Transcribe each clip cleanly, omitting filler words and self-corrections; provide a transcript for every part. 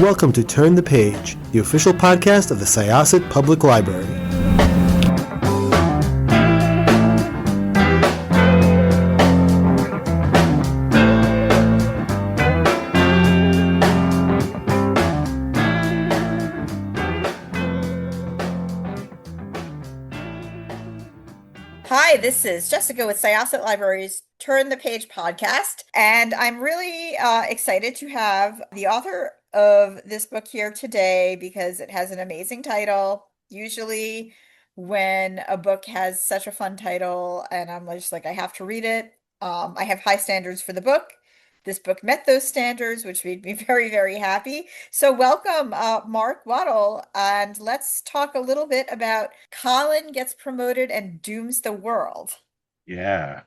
welcome to Turn the Page, the official podcast of the Syosset Public Library. Hi, this is Jessica with Syosset Library's Turn the Page podcast, and I'm really excited to have the author of this book here today because it has an amazing title. Usually, when a book has such a fun title, and I'm just like, I have to read it, I have high standards for the book. This book met those standards, which made me very, very happy. So welcome, Mark Waddell, and let's talk a little bit about Colin Gets Promoted and Dooms the World. Yeah.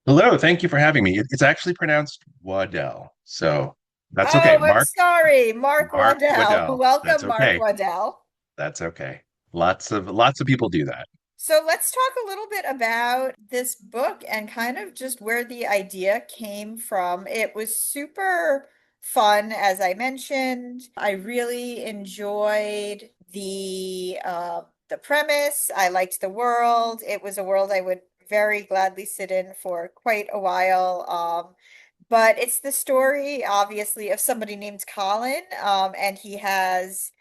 Hello. Thank you for having me. It's actually pronounced Waddell, so that's okay. Oh, I'm sorry, Mark Mark Waddell. Waddell. That's Welcome, Mark okay. Waddell. That's okay. Lots of people do that. So let's talk a little bit about this book and kind of just where the idea came from. It was super fun, as I mentioned. I really enjoyed the premise. I liked the world. It was a world I would very gladly sit in for quite a while. But it's the story, obviously, of somebody named Colin, and he has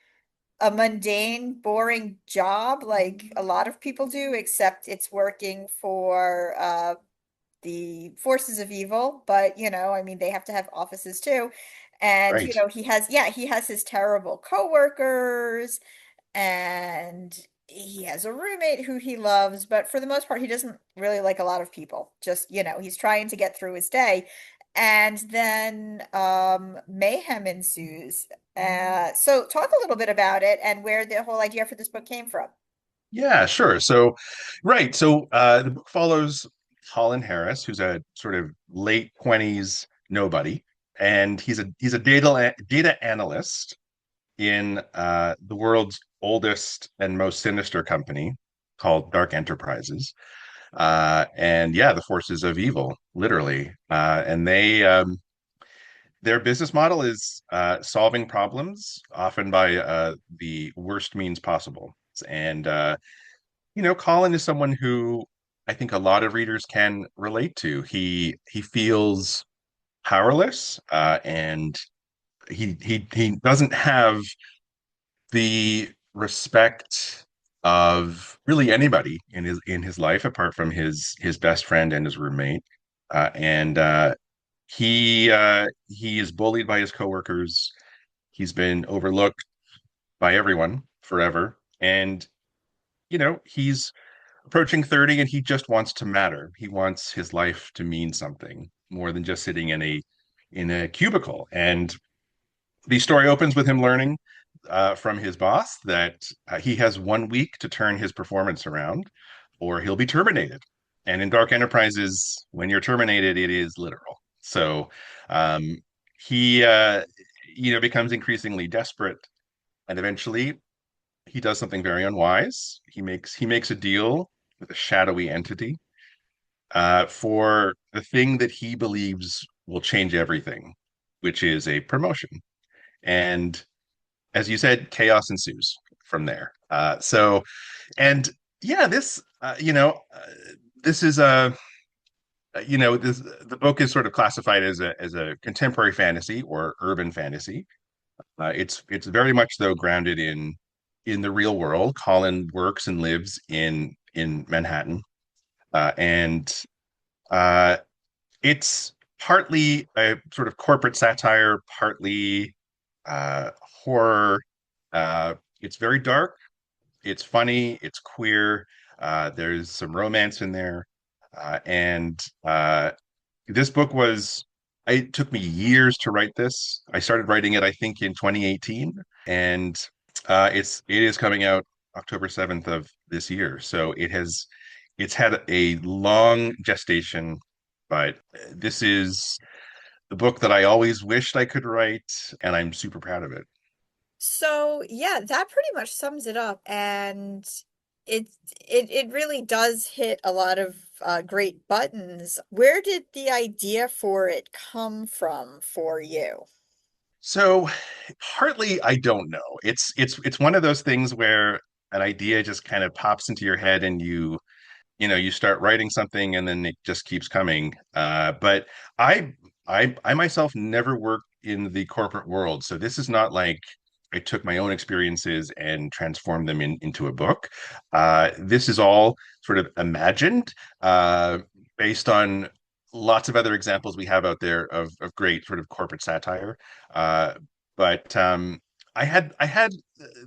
a mundane, boring job like a lot of people do, except it's working for the forces of evil. But, I mean, they have to have offices too. And, Right. he has his terrible coworkers and he has a roommate who he loves, but for the most part, he doesn't really like a lot of people. Just, he's trying to get through his day. And then mayhem ensues. So talk a little bit about it and where the whole idea for this book came from. Yeah, sure. Right. The book follows Colin Harris, who's a sort of late 20s nobody, and he's a data analyst in the world's oldest and most sinister company called Dark Enterprises. And yeah, the forces of evil, literally. And their business model is solving problems, often by the worst means possible. And Colin is someone who I think a lot of readers can relate to. He feels powerless, and he doesn't have the respect of really anybody in his life apart from his best friend and his roommate. And he is bullied by his coworkers. He's been overlooked by everyone forever. And he's approaching 30 and he just wants to matter. He wants his life to mean something more than just sitting in a cubicle. And the story opens with him learning from his boss that he has 1 week to turn his performance around, or he'll be terminated. And in Dark Enterprises, when you're terminated, it is literal. So um, he becomes increasingly desperate, and eventually he does something very unwise. He makes a deal with a shadowy entity for the thing that he believes will change everything, which is a promotion. And as you said, chaos ensues from there. And yeah, this is the book is sort of classified as a contemporary fantasy or urban fantasy. It's very much though grounded in the real world. Colin works and lives in Manhattan, and uh, it's partly a sort of corporate satire, partly horror. It's very dark. It's funny. It's queer. There's some romance in there, and this book was. It took me years to write this. I started writing it, I think, in 2018, and it is coming out October 7th of this year. So it's had a long gestation, but this is the book that I always wished I could write, and I'm super proud of it. So yeah, that pretty much sums it up. And it it really does hit a lot of great buttons. Where did the idea for it come from for you? So partly I don't know. It's one of those things where an idea just kind of pops into your head and you start writing something and then it just keeps coming. But I I myself never worked in the corporate world, so this is not like I took my own experiences and transformed them into a book. This is all sort of imagined, based on lots of other examples we have out there of great sort of corporate satire. Uh, but I had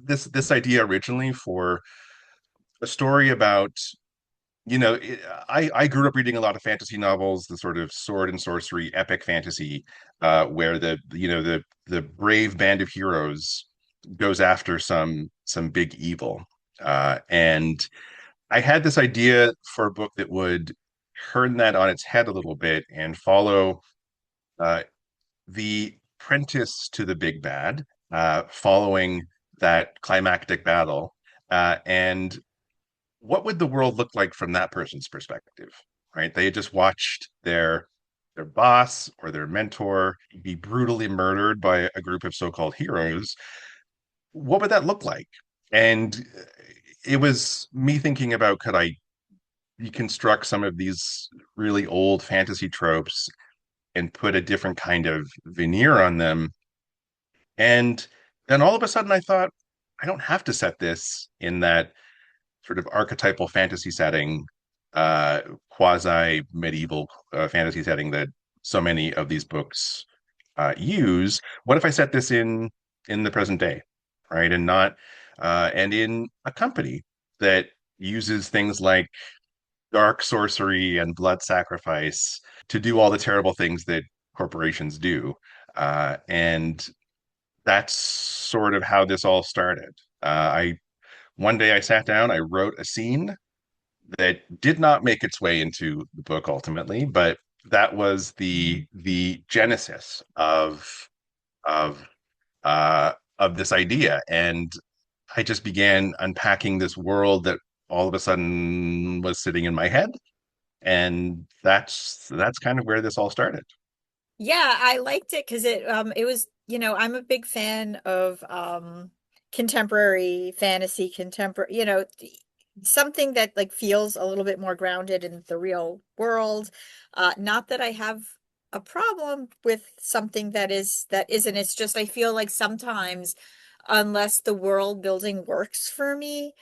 this idea originally for a story about I grew up reading a lot of fantasy novels, the sort of sword and sorcery epic fantasy, where the brave band of heroes goes after some big evil. And I had this idea for a book that would turn that on its head a little bit and follow uh, the apprentice to the big bad, following that climactic battle, and what would the world look like from that person's perspective, right? They had just watched their boss or their mentor be brutally murdered by a group of so-called heroes. What would that look like? And it was me thinking about, could I deconstruct some of these really old fantasy tropes and put a different kind of veneer on them? And then all of a sudden I thought, I don't have to set this in that sort of archetypal fantasy setting, uh, quasi medieval fantasy setting that so many of these books use. What if I set this in the present day, right? And not and in a company that uses things like dark sorcery and blood sacrifice to do all the terrible things that corporations do. And that's sort of how this all started. I One day I sat down, I wrote a scene that did not make its way into the book ultimately, but that was the genesis of of this idea. And I just began unpacking this world that all of a sudden was sitting in my head. And that's kind of where this all started. Yeah, I liked it because it was, I'm a big fan of contemporary fantasy, contemporary, something that like feels a little bit more grounded in the real world. Not that I have a problem with something that isn't. It's just I feel like sometimes unless the world building works for me,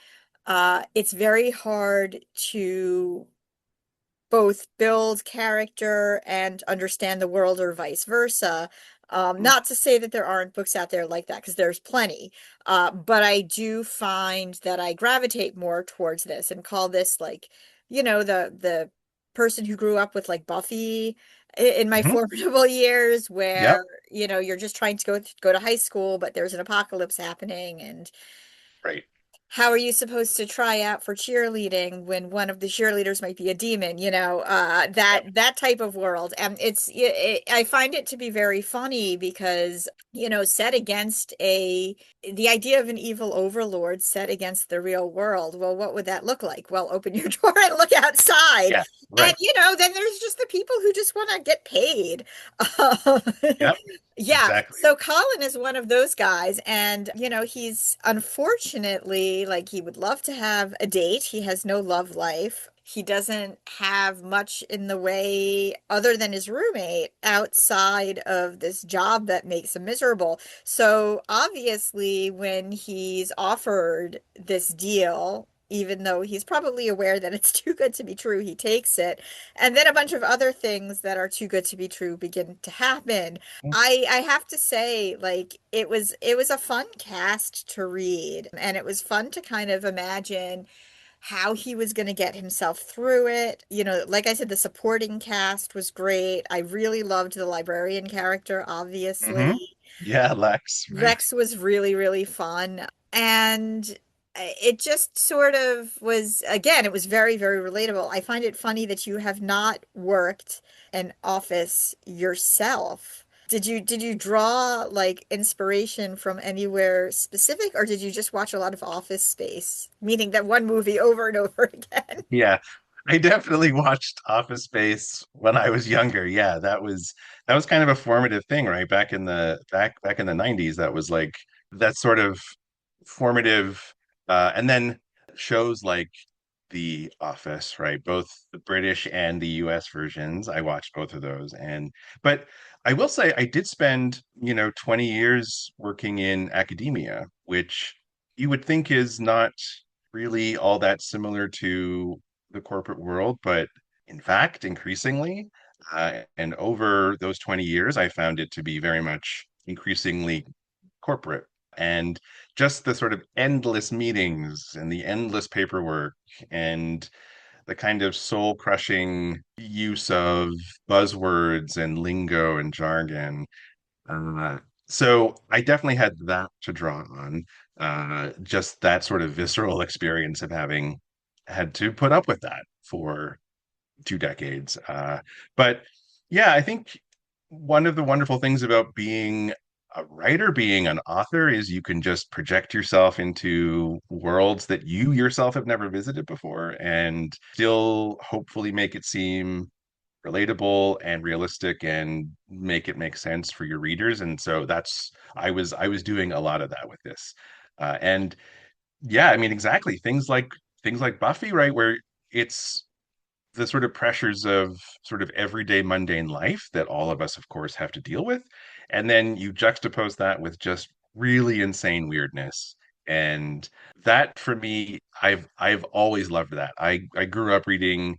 it's very hard to both build character and understand the world or vice versa. Not to say that there aren't books out there like that, because there's plenty. But I do find that I gravitate more towards this and call this like, the person who grew up with like Buffy in my Mhm. formidable years, Yep. where, you're just trying to go to high school, but there's an apocalypse happening, and Right. how are you supposed to try out for cheerleading when one of the cheerleaders might be a demon, Yep. that type of world. And I find it to be very funny because, set against the idea of an evil overlord set against the real world. Well, what would that look like? Well, open your door and look outside. Yeah. And, Right. then there's just the people who just want to get paid. Um, Yep. Yeah, Exactly. so Colin is one of those guys, and he's unfortunately like he would love to have a date. He has no love life. He doesn't have much in the way other than his roommate outside of this job that makes him miserable. So obviously, when he's offered this deal, even though he's probably aware that it's too good to be true, he takes it. And then a bunch of other things that are too good to be true begin to happen. I have to say, like, it was a fun cast to read, and it was fun to kind of imagine how he was going to get himself through it. Like I said, the supporting cast was great. I really loved the librarian character, Hmm. obviously. Yeah, Lex, right. Rex was really, really fun. And it just sort of was, again, it was very, very relatable. I find it funny that you have not worked an office yourself. Did you draw like inspiration from anywhere specific, or did you just watch a lot of Office Space, meaning that one movie over and over again? Yeah. I definitely watched Office Space when I was younger. Yeah, that was kind of a formative thing, right? Back in the 90s, that was like that sort of formative and then shows like The Office, right? Both the British and the US versions. I watched both of those. But I will say I did spend, 20 years working in academia, which you would think is not really all that similar to the corporate world, but in fact, increasingly, and over those 20 years, I found it to be very much increasingly corporate. And just the sort of endless meetings and the endless paperwork and the kind of soul-crushing use of buzzwords and lingo and jargon. Uh, so I definitely had that to draw on. Just that sort of visceral experience of having had to put up with that for 2 decades. But yeah, I think one of the wonderful things about being a writer, being an author, is you can just project yourself into worlds that you yourself have never visited before and still hopefully make it seem relatable and realistic and make it make sense for your readers. And so I was doing a lot of that with this. And yeah, I mean, exactly. Things like Buffy, right? Where it's the sort of pressures of sort of everyday mundane life that all of us, of course, have to deal with. And then you juxtapose that with just really insane weirdness. And that for me, I've always loved that. I grew up reading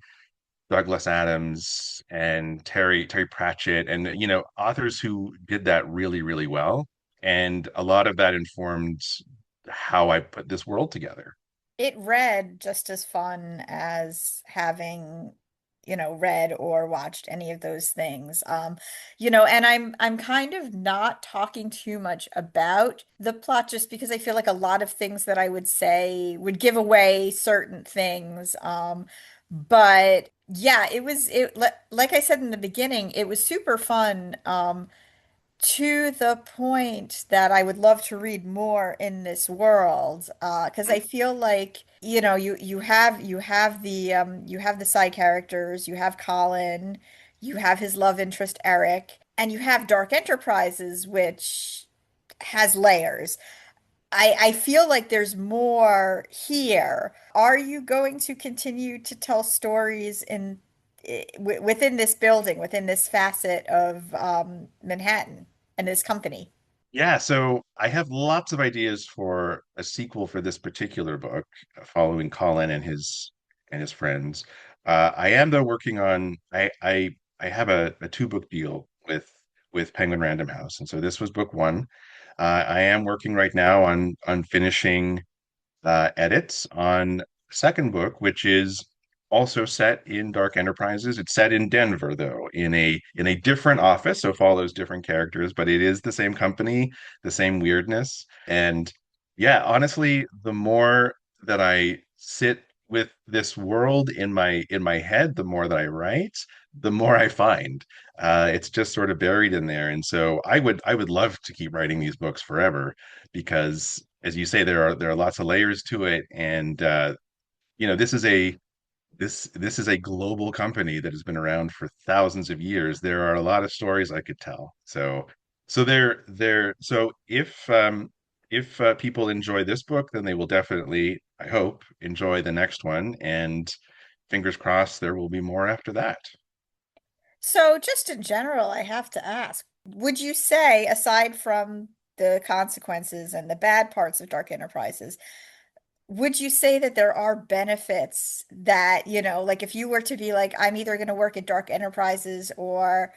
Douglas Adams and Terry Pratchett and authors who did that really, really well. And a lot of that informed how I put this world together. It read just as fun as having, read or watched any of those things. And I'm kind of not talking too much about the plot just because I feel like a lot of things that I would say would give away certain things. But yeah, like I said in the beginning, it was super fun. To the point that I would love to read more in this world, because I feel like, you have the side characters, you have Colin, you have his love interest Eric, and you have Dark Enterprises, which has layers. I feel like there's more here. Are you going to continue to tell stories within this building, within this facet of Manhattan and this company? Yeah, so I have lots of ideas for a sequel for this particular book, following Colin and his friends. I am though working on I have a two book deal with Penguin Random House, and so this was book one. I am working right now on finishing edits on second book, which is also set in Dark Enterprises. It's set in Denver, though, in a different office, so follows different characters, but it is the same company, the same weirdness. And yeah, honestly, the more that I sit with this world in my head, the more that I write, the more I find. It's just sort of buried in there. And so I would love to keep writing these books forever because as you say, there are lots of layers to it, and this is this is a global company that has been around for thousands of years. There are a lot of stories I could tell. So if people enjoy this book, then they will definitely, I hope, enjoy the next one, and fingers crossed there will be more after that. So, just in general, I have to ask, would you say, aside from the consequences and the bad parts of Dark Enterprises, would you say that there are benefits that, like if you were to be like, I'm either going to work at Dark Enterprises or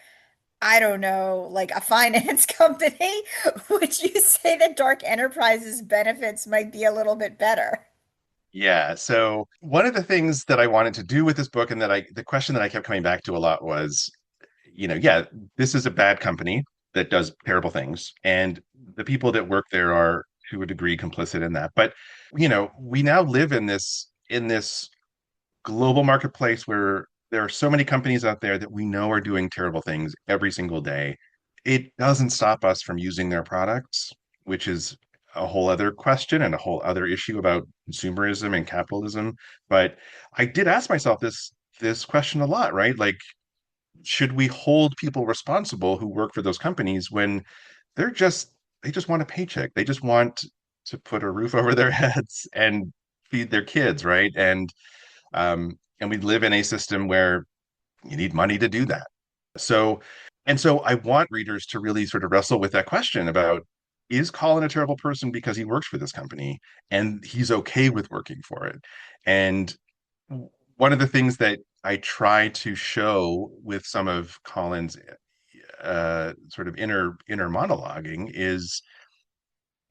I don't know, like a finance company, would you say that Dark Enterprises benefits might be a little bit better? Yeah. So one of the things that I wanted to do with this book, and the question that I kept coming back to a lot was, yeah, this is a bad company that does terrible things, and the people that work there are to a degree complicit in that. But, we now live in this global marketplace where there are so many companies out there that we know are doing terrible things every single day. It doesn't stop us from using their products, which is a whole other question and a whole other issue about consumerism and capitalism. But I did ask myself this question a lot, right? Like, should we hold people responsible who work for those companies when they're just they just want a paycheck. They just want to put a roof over their heads and feed their kids, right? And we live in a system where you need money to do that. So, and so I want readers to really sort of wrestle with that question about, is Colin a terrible person because he works for this company and he's okay with working for it? And one of the things that I try to show with some of Colin's sort of inner monologuing is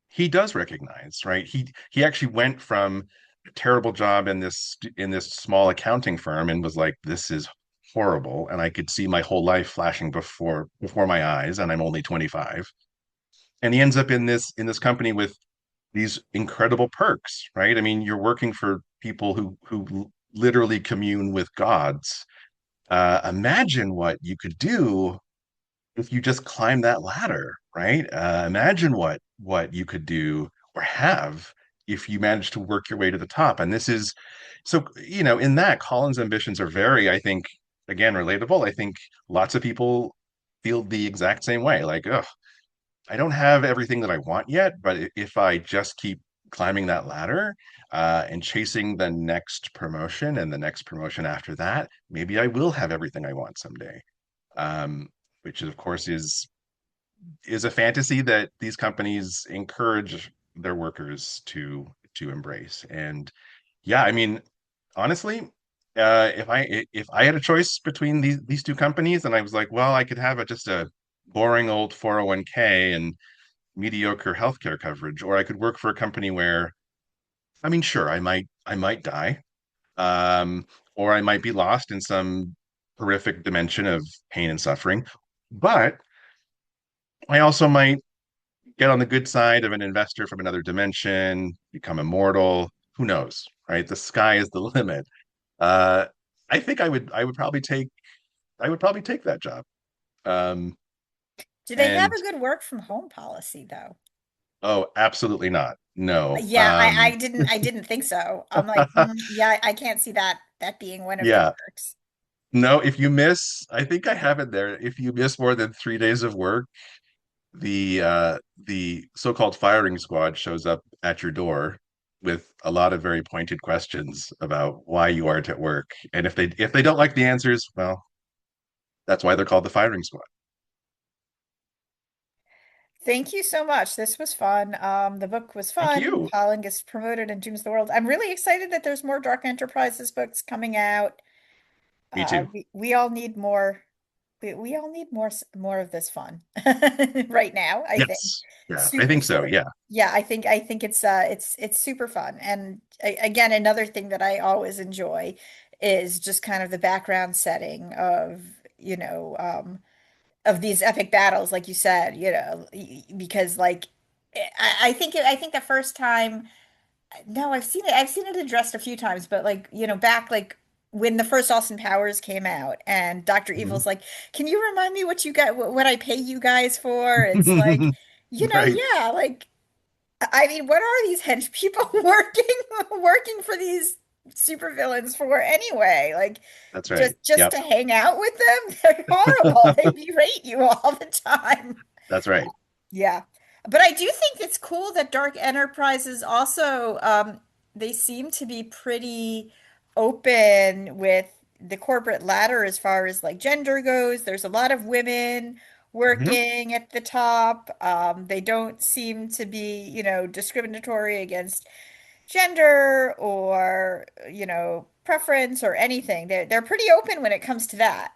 he does recognize, right? He actually went from a terrible job in this small accounting firm and was like, this is horrible, and I could see my whole life flashing before my eyes, and I'm only 25. And he ends up in this company with these incredible perks, right? I mean, you're working for people who literally commune with gods. Imagine what you could do if you just climb that ladder, right? Imagine what you could do or have if you manage to work your way to the top. And this is so, in that Colin's ambitions are very, I think, again, relatable. I think lots of people feel the exact same way. Like, oh, I don't have everything that I want yet, but if I just keep climbing that ladder and chasing the next promotion and the next promotion after that, maybe I will have everything I want someday. Which of course is a fantasy that these companies encourage their workers to embrace. And yeah, I mean, honestly, if I had a choice between these two companies, and I was like, well, I could have just a boring old 401k and mediocre healthcare coverage, or I could work for a company where, I mean, sure, I might die, or I might be lost in some horrific dimension of pain and suffering, but I also might get on the good side of an investor from another dimension, become immortal. Who knows, right? The sky is the limit. Uh, I think I would probably take that job. Um, Do they have and a good work from home policy though? oh, absolutely not. No. Yeah, I didn't think so. I'm like, yeah, I can't see that being one of the Yeah. perks. No, if you miss, I think I have it there. If you miss more than 3 days of work, the so-called firing squad shows up at your door with a lot of very pointed questions about why you aren't at work. And if they don't like the answers, well, that's why they're called the firing squad. Thank you so much. This was fun. The book was Thank fun. you. Colin gets promoted and dooms the world. I'm really excited that there's more Dark Enterprises books coming out. Me too. We all need more. We all need more of this fun right now, I think. Yes. Yeah, I Super, think so. super. Yeah. Yeah, I think it's super fun. And again, another thing that I always enjoy is just kind of the background setting of, of these epic battles, like you said, because like I think the first time, no, I've seen it addressed a few times, but like, back like when the first Austin Powers came out and Dr. Mhm. Evil's like, can you remind me what you got, what I pay you guys for? It's like, Right. yeah, like, I mean, what are these hench people working for these supervillains for anyway? Like, That's just right. just Yep. to hang out with them? They're horrible. They berate you all the time. That's right. Yeah. But I do think it's cool that Dark Enterprises also, they seem to be pretty open with the corporate ladder as far as like gender goes. There's a lot of women Mhm. working at the top. They don't seem to be, discriminatory against gender or, preference or anything. They're pretty open when it comes to that.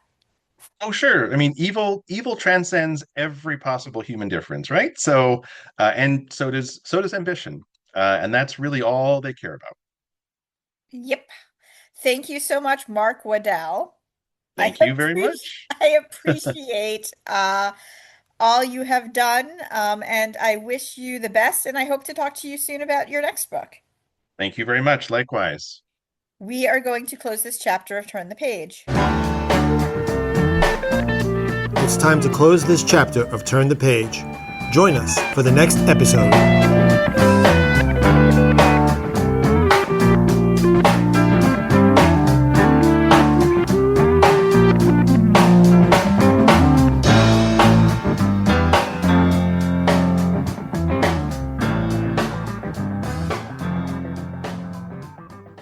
Oh, sure. I mean, evil transcends every possible human difference, right? So, and so does ambition, and that's really all they care about. Yep. Thank you so much, Mark Waddell. I Thank you very appreciate much. I appreciate all you have done, and I wish you the best, and I hope to talk to you soon about your next book. Thank you very much. Likewise. We are going to close this chapter of Turn the Page. It's time to close this chapter of Turn the Page. Join us for the next episode.